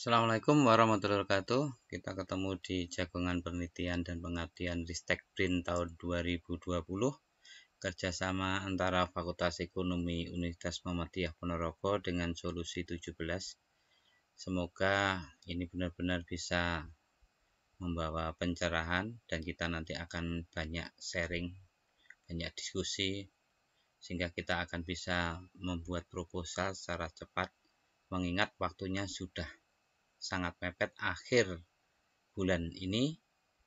Assalamualaikum warahmatullahi wabarakatuh. Kita ketemu di Jagongan Penelitian dan Pengabdian Ristek BRIN tahun 2020, kerjasama antara Fakultas Ekonomi Universitas Muhammadiyah Ponorogo dengan Solusi 17. Semoga ini benar-benar bisa membawa pencerahan dan kita nanti akan banyak sharing, banyak diskusi, sehingga kita akan bisa membuat proposal secara cepat, mengingat waktunya sudah sangat mepet. Akhir bulan ini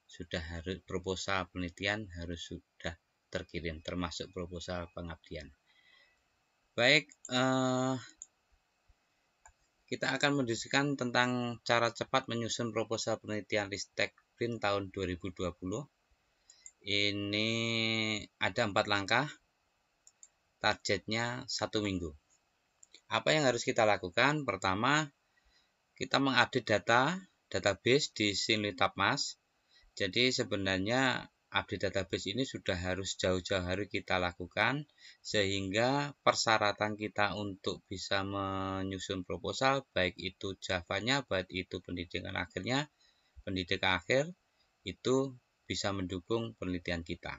sudah harus proposal penelitian harus sudah terkirim, termasuk proposal pengabdian. Baik, kita akan mendiskusikan tentang cara cepat menyusun proposal penelitian Ristek BRIN tahun 2020. Ini ada 4 langkah, targetnya 1 minggu. Apa yang harus kita lakukan? Pertama, kita mengupdate database di Sinlitapmas. Jadi sebenarnya update database ini sudah harus jauh-jauh hari kita lakukan, sehingga persyaratan kita untuk bisa menyusun proposal, baik itu Java-nya, baik itu pendidikan akhir, itu bisa mendukung penelitian kita.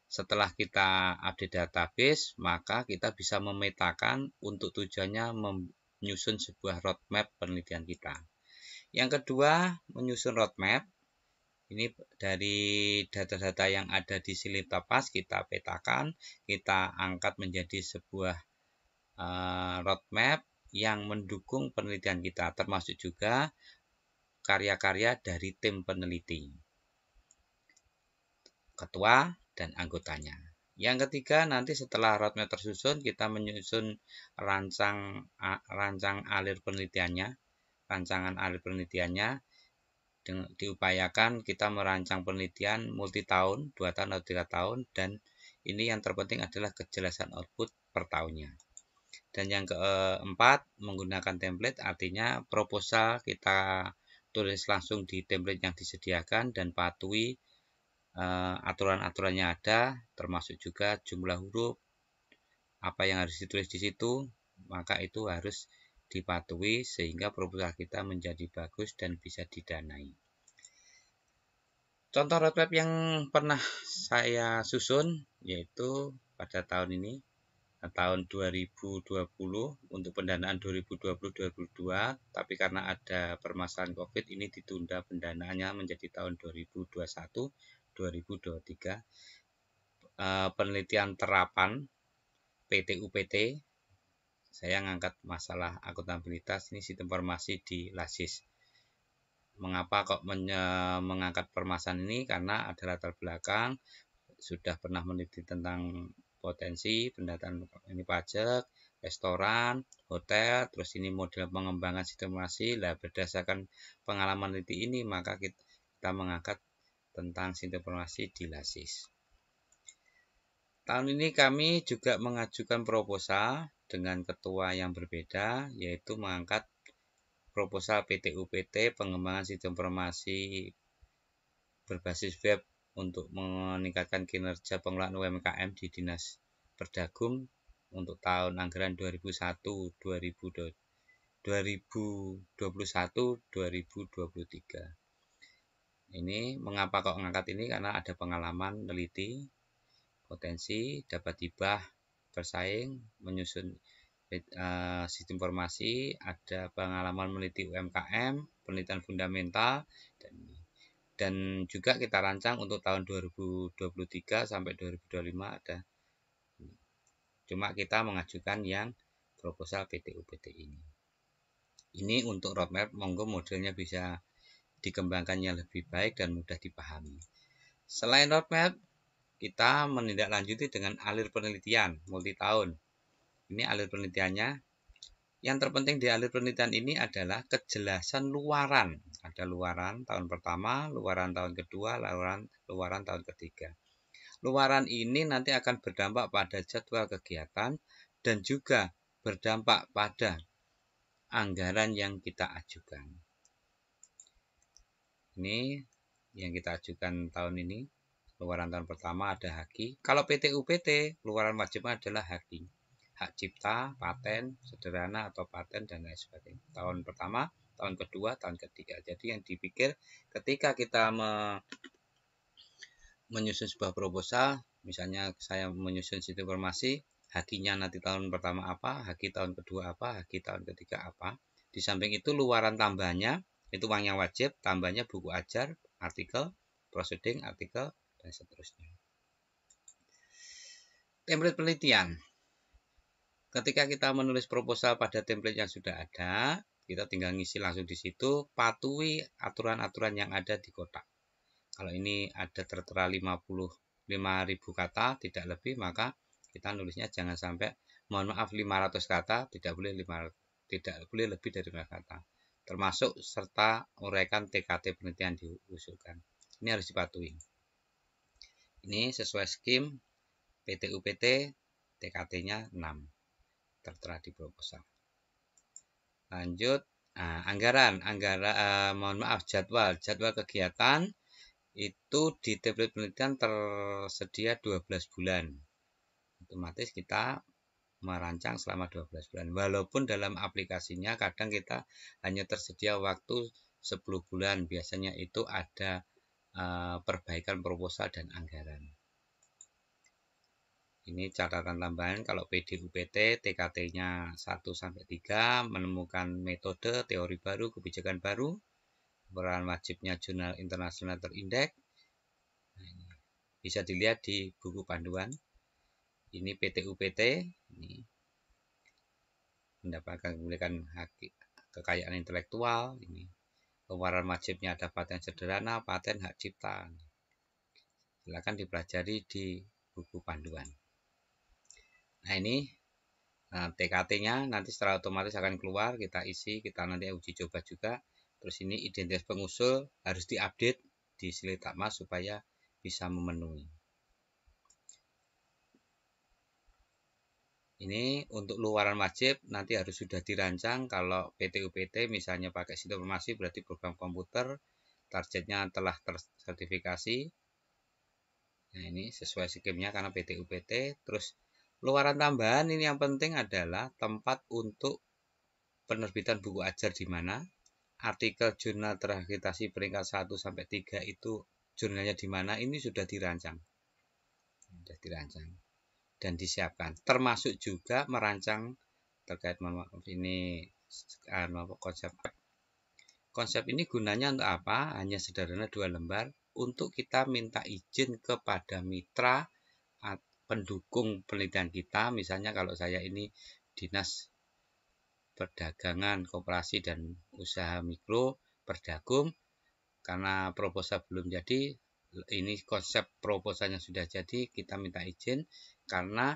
Setelah kita update database, maka kita bisa memetakan untuk tujuannya menyusun sebuah roadmap penelitian kita. Yang kedua, menyusun roadmap. Ini dari data-data yang ada di Sinlitapmas kita petakan, kita angkat menjadi sebuah roadmap yang mendukung penelitian kita, termasuk juga karya-karya dari tim peneliti, ketua dan anggotanya. Yang ketiga, nanti setelah roadmap tersusun, kita menyusun rancangan alir penelitiannya. Diupayakan kita merancang penelitian multi tahun, 2 tahun atau 3 tahun, dan ini yang terpenting adalah kejelasan output per tahunnya. Dan yang keempat, menggunakan template, artinya proposal kita tulis langsung di template yang disediakan dan patuhi aturan-aturannya ada, termasuk juga jumlah huruf, apa yang harus ditulis di situ, maka itu harus dipatuhi sehingga proposal kita menjadi bagus dan bisa didanai. Contoh roadmap yang pernah saya susun yaitu pada tahun ini, tahun 2020, untuk pendanaan 2020-2022, tapi karena ada permasalahan COVID ini ditunda pendanaannya menjadi tahun 2021-2023. Penelitian terapan PT-UPT, saya ngangkat masalah akuntabilitas, ini sistem informasi di LASIS. Mengapa kok mengangkat permasalahan ini? Karena ada latar belakang, sudah pernah meneliti tentang potensi pendataan ini pajak, restoran, hotel, terus ini model pengembangan sistem informasi. Lah berdasarkan pengalaman meneliti ini, maka kita mengangkat tentang sistem informasi di LASIS. Tahun ini kami juga mengajukan proposal dengan ketua yang berbeda, yaitu mengangkat proposal PT-UPT pengembangan sistem informasi berbasis web untuk meningkatkan kinerja pengelolaan UMKM di Dinas Perdagum untuk tahun anggaran 2021-2023. Ini mengapa kok mengangkat ini? Karena ada pengalaman meneliti potensi dapat hibah bersaing menyusun sistem informasi, ada pengalaman meneliti UMKM, penelitian fundamental, dan juga kita rancang untuk tahun 2023 sampai 2025 ada. Cuma kita mengajukan yang proposal PT-UPT ini. Ini untuk roadmap, monggo modelnya bisa dikembangkan yang lebih baik dan mudah dipahami. Selain roadmap, kita menindaklanjuti dengan alir penelitian multi tahun. Ini alir penelitiannya. Yang terpenting di alir penelitian ini adalah kejelasan luaran. Ada luaran tahun pertama, luaran tahun kedua, luaran tahun ketiga. Luaran ini nanti akan berdampak pada jadwal kegiatan dan juga berdampak pada anggaran yang kita ajukan. Ini yang kita ajukan tahun ini. Luaran tahun pertama ada HAKI. Kalau PT-UPT, luaran wajibnya adalah HAKI. Hak cipta, paten, sederhana atau paten, dan lain sebagainya. Tahun pertama tahun kedua, tahun ketiga. Jadi yang dipikir ketika kita menyusun sebuah proposal, misalnya saya menyusun situ informasi, hakinya nanti tahun pertama apa, haki tahun kedua apa, haki tahun ketiga apa. Di samping itu luaran tambahnya, itu uang yang wajib, tambahnya buku ajar, artikel, proceeding, artikel, dan seterusnya. Template penelitian. Ketika kita menulis proposal pada template yang sudah ada, kita tinggal ngisi langsung di situ, patuhi aturan-aturan yang ada di kotak. Kalau ini ada tertera 55.000 kata, tidak lebih, maka kita nulisnya jangan sampai, mohon maaf, 500 kata, tidak boleh lebih dari 500 kata. Termasuk serta uraikan TKT penelitian diusulkan. Ini harus dipatuhi. Ini sesuai skim PT-UPT, TKT-nya 6. Tertera di proposal. Lanjut, anggaran, mohon maaf, jadwal kegiatan itu di template penelitian tersedia 12 bulan. Otomatis kita merancang selama 12 bulan. Walaupun dalam aplikasinya kadang kita hanya tersedia waktu 10 bulan. Biasanya itu ada perbaikan proposal dan anggaran. Ini catatan tambahan kalau PD-UPT TKT-nya 1-3 menemukan metode, teori baru, kebijakan baru, peran wajibnya jurnal internasional terindeks. Nah, bisa dilihat di buku panduan. Ini PT-UPT, ini mendapatkan hak kekayaan intelektual. Ini peran wajibnya ada paten sederhana, paten hak cipta. Silakan dipelajari di buku panduan. Nah ini TKT-nya nanti secara otomatis akan keluar, kita isi, kita nanti uji coba juga. Terus ini identitas pengusul harus diupdate di Silitakma supaya bisa memenuhi. Ini untuk luaran wajib nanti harus sudah dirancang. Kalau PT-UPT misalnya pakai sistem informasi berarti program komputer, targetnya telah tersertifikasi. Nah ini sesuai skemnya karena PT-UPT. Terus luaran tambahan ini yang penting adalah tempat untuk penerbitan buku ajar di mana, artikel jurnal terakreditasi peringkat 1-3 itu jurnalnya di mana, ini sudah dirancang. Dan disiapkan. Termasuk juga merancang terkait ini konsep ini gunanya untuk apa? Hanya sederhana 2 lembar untuk kita minta izin kepada mitra pendukung penelitian kita. Misalnya kalau saya ini Dinas Perdagangan, Koperasi dan Usaha Mikro Perdagum, karena proposal belum jadi, ini konsep proposalnya sudah jadi, kita minta izin karena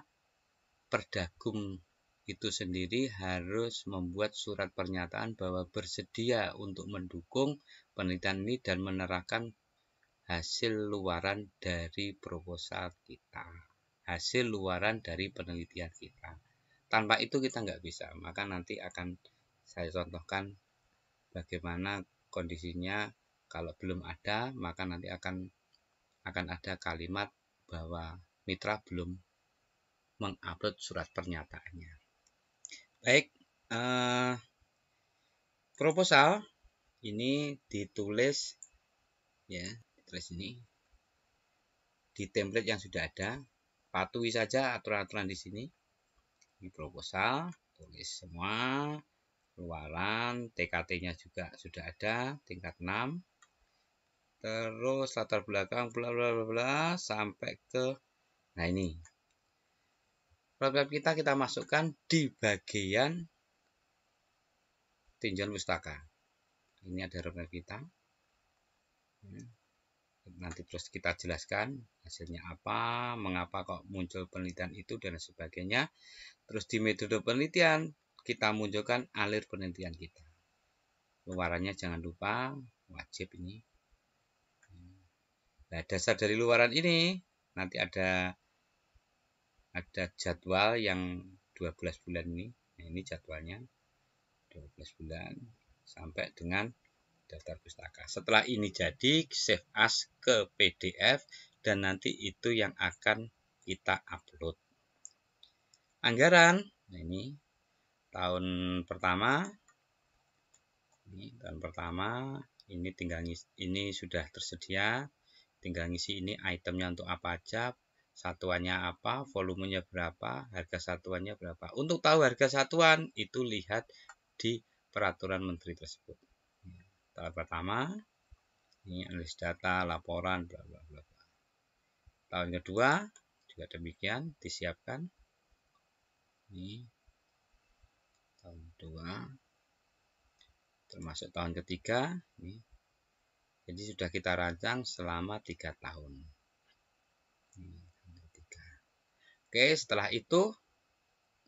Perdagum itu sendiri harus membuat surat pernyataan bahwa bersedia untuk mendukung penelitian ini dan menerapkan hasil luaran dari proposal kita, hasil luaran dari penelitian kita. Tanpa itu kita nggak bisa. Maka nanti akan saya contohkan bagaimana kondisinya. Kalau belum ada, maka nanti akan ada kalimat bahwa mitra belum mengupload surat pernyataannya. Baik, proposal ini ditulis ya, ditulis ini di template yang sudah ada. Patuhi saja aturan-aturan di sini. Di proposal tulis semua, luaran, TKT-nya juga sudah ada tingkat 6. Terus latar belakang bla bla bla sampai ke, nah ini roadmap kita masukkan di bagian tinjauan pustaka. Ini ada roadmap kita. Nanti terus kita jelaskan hasilnya apa, mengapa kok muncul penelitian itu dan sebagainya. Terus di metode penelitian kita munculkan alir penelitian kita. Luarannya jangan lupa wajib ini. Nah, dasar dari luaran ini nanti ada jadwal yang 12 bulan ini. Nah, ini jadwalnya 12 bulan sampai dengan daftar pustaka. Setelah ini jadi, save as ke PDF dan nanti itu yang akan kita upload. Anggaran, nah ini tahun pertama, ini tahun pertama ini tinggal ngisi, ini sudah tersedia, tinggal ngisi ini itemnya untuk apa aja, satuannya apa, volumenya berapa, harga satuannya berapa. Untuk tahu harga satuan itu lihat di peraturan menteri tersebut. Tahap pertama ini analis data, laporan, bla bla bla. Tahun kedua juga demikian, disiapkan. Ini tahun kedua, termasuk tahun ketiga. Ini. Jadi sudah kita rancang selama 3 tahun. Oke, setelah itu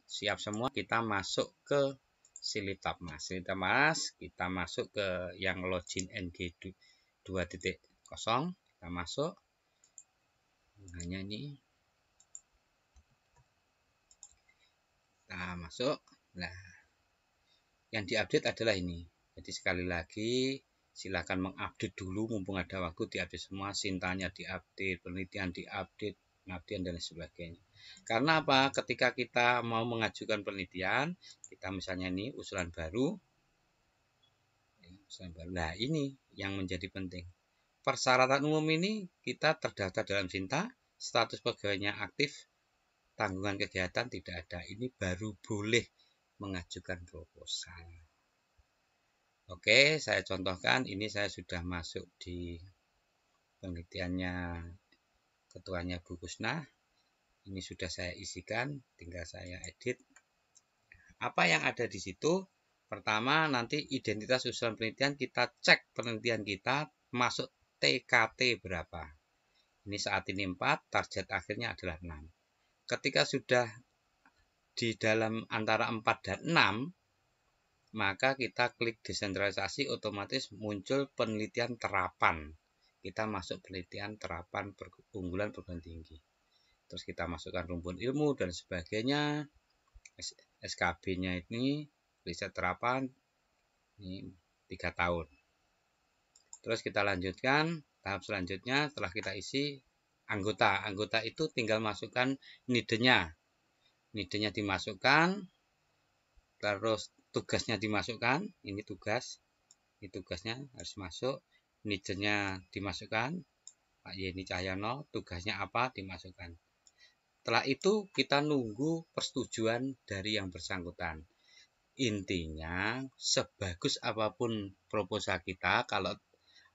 siap semua, kita masuk ke Silitapmas. Silitapmas kita masuk ke yang login NG 2.0. Kita masuk. Hanya ini. Kita masuk. Nah, yang diupdate adalah ini. Jadi sekali lagi silakan mengupdate dulu mumpung ada waktu, diupdate semua, sintanya diupdate, penelitian diupdate, pengabdian dan sebagainya. Karena apa? Ketika kita mau mengajukan penelitian, kita misalnya ini usulan baru. Nah, ini yang menjadi penting. Persyaratan umum ini kita terdaftar dalam Sinta, status pegawainya aktif, tanggungan kegiatan tidak ada. Ini baru boleh mengajukan proposal. Oke, saya contohkan, ini saya sudah masuk di penelitiannya ketuanya Bu Kusnah. Ini sudah saya isikan, tinggal saya edit. Apa yang ada di situ? Pertama, nanti identitas usulan penelitian, kita cek penelitian kita masuk TKT berapa. Ini saat ini 4, target akhirnya adalah 6. Ketika sudah di dalam antara 4 dan 6, maka kita klik desentralisasi, otomatis muncul penelitian terapan. Kita masuk penelitian terapan unggulan perguruan tinggi. Terus kita masukkan rumpun ilmu dan sebagainya. SKB-nya ini riset terapan ini 3 tahun. Terus kita lanjutkan tahap selanjutnya, setelah kita isi anggota. Anggota itu tinggal masukkan NIDE-nya. NIDE-nya dimasukkan, terus tugasnya dimasukkan, ini tugas, ini tugasnya harus masuk, NIDE-nya dimasukkan, Pak Yeni Cahyono, tugasnya apa dimasukkan. Setelah itu kita nunggu persetujuan dari yang bersangkutan. Intinya sebagus apapun proposal kita, kalau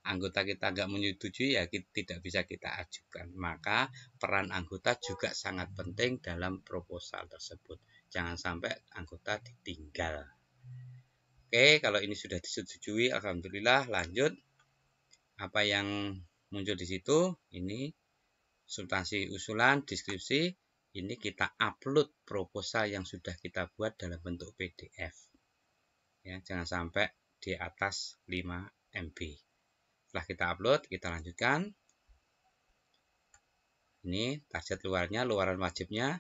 anggota kita nggak menyetujui ya tidak bisa kita ajukan. Maka peran anggota juga sangat penting dalam proposal tersebut. Jangan sampai anggota ditinggal. Oke, kalau ini sudah disetujui, alhamdulillah, lanjut. Apa yang muncul di situ? Ini substansi usulan, deskripsi. Ini kita upload proposal yang sudah kita buat dalam bentuk PDF. Ya, jangan sampai di atas 5 MB. Setelah kita upload, kita lanjutkan. Ini target luarnya, luaran wajibnya.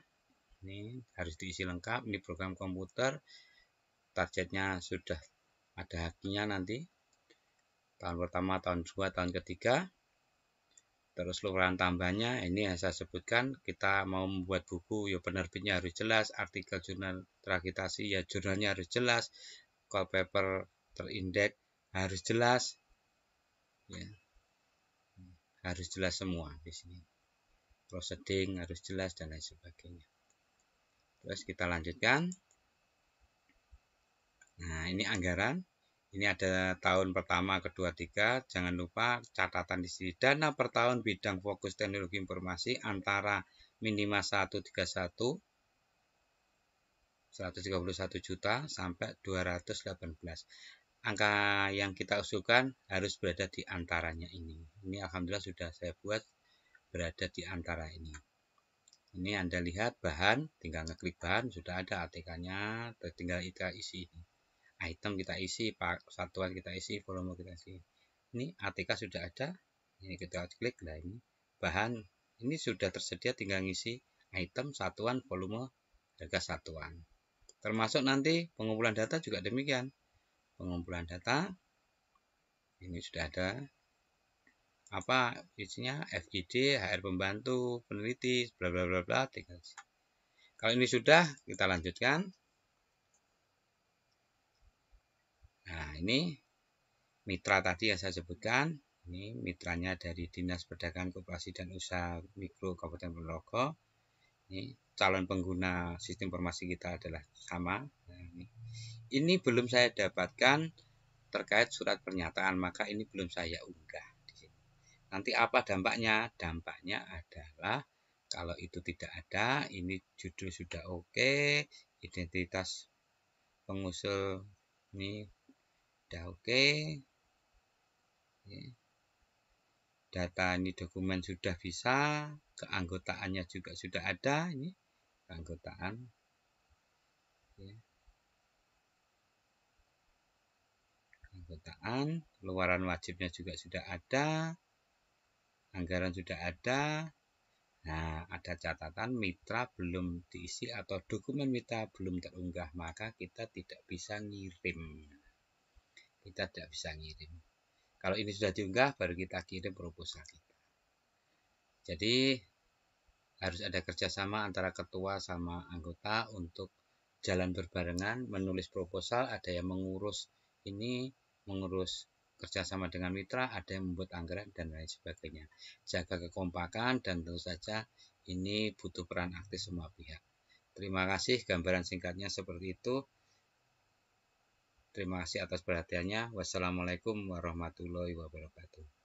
Ini harus diisi lengkap. Ini program komputer. Targetnya sudah ada hakinya nanti. Tahun pertama, tahun 2, tahun ketiga. Terus luaran tambahnya, ini yang saya sebutkan. Kita mau membuat buku, ya penerbitnya harus jelas. Artikel jurnal terakreditasi, ya jurnalnya harus jelas. Call paper terindeks harus jelas. Ya. Harus jelas semua di sini. Proceeding harus jelas dan lain sebagainya. Terus kita lanjutkan. Nah, ini anggaran. Ini ada tahun pertama, kedua, tiga. Jangan lupa catatan di sini. Dana per tahun bidang fokus teknologi informasi antara minimal 131 juta sampai 218. Angka yang kita usulkan harus berada di antaranya ini. Ini alhamdulillah sudah saya buat berada di antara ini. Ini Anda lihat bahan, tinggal ngeklik bahan, sudah ada ATK-nya, tinggal kita isi ini. Item kita isi, satuan kita isi, volume kita isi. Ini ATK sudah ada, ini kita klik, nah ini bahan, ini sudah tersedia, tinggal ngisi item, satuan, volume, harga satuan. Termasuk nanti pengumpulan data juga demikian. Pengumpulan data, ini sudah ada. Apa isinya? FID, HR pembantu, peneliti, bla bla bla bla. Kalau ini sudah, kita lanjutkan. Nah, ini mitra tadi yang saya sebutkan. Ini mitranya dari Dinas Perdagangan Koperasi dan Usaha Mikro Kabupaten Ponorogo. Ini calon pengguna sistem informasi kita adalah sama. Nah, ini belum saya dapatkan terkait surat pernyataan, maka ini belum saya unggah di sini. Nanti apa dampaknya? Dampaknya adalah kalau itu tidak ada, ini judul sudah oke, identitas pengusul ini sudah oke, data ini dokumen sudah bisa, keanggotaannya juga sudah ada, ini keanggotaan, keanggotaan, keluaran wajibnya juga sudah ada, anggaran sudah ada. Nah, ada catatan mitra belum diisi atau dokumen mitra belum terunggah, maka kita tidak bisa ngirim. Kita tidak bisa ngirim. Kalau ini sudah diunggah, baru kita kirim proposal kita. Jadi, harus ada kerjasama antara ketua sama anggota untuk jalan berbarengan, menulis proposal, ada yang mengurus ini, mengurus kerjasama dengan mitra, ada yang membuat anggaran, dan lain sebagainya. Jaga kekompakan, dan tentu saja ini butuh peran aktif semua pihak. Terima kasih, gambaran singkatnya seperti itu. Terima kasih atas perhatiannya. Wassalamualaikum warahmatullahi wabarakatuh.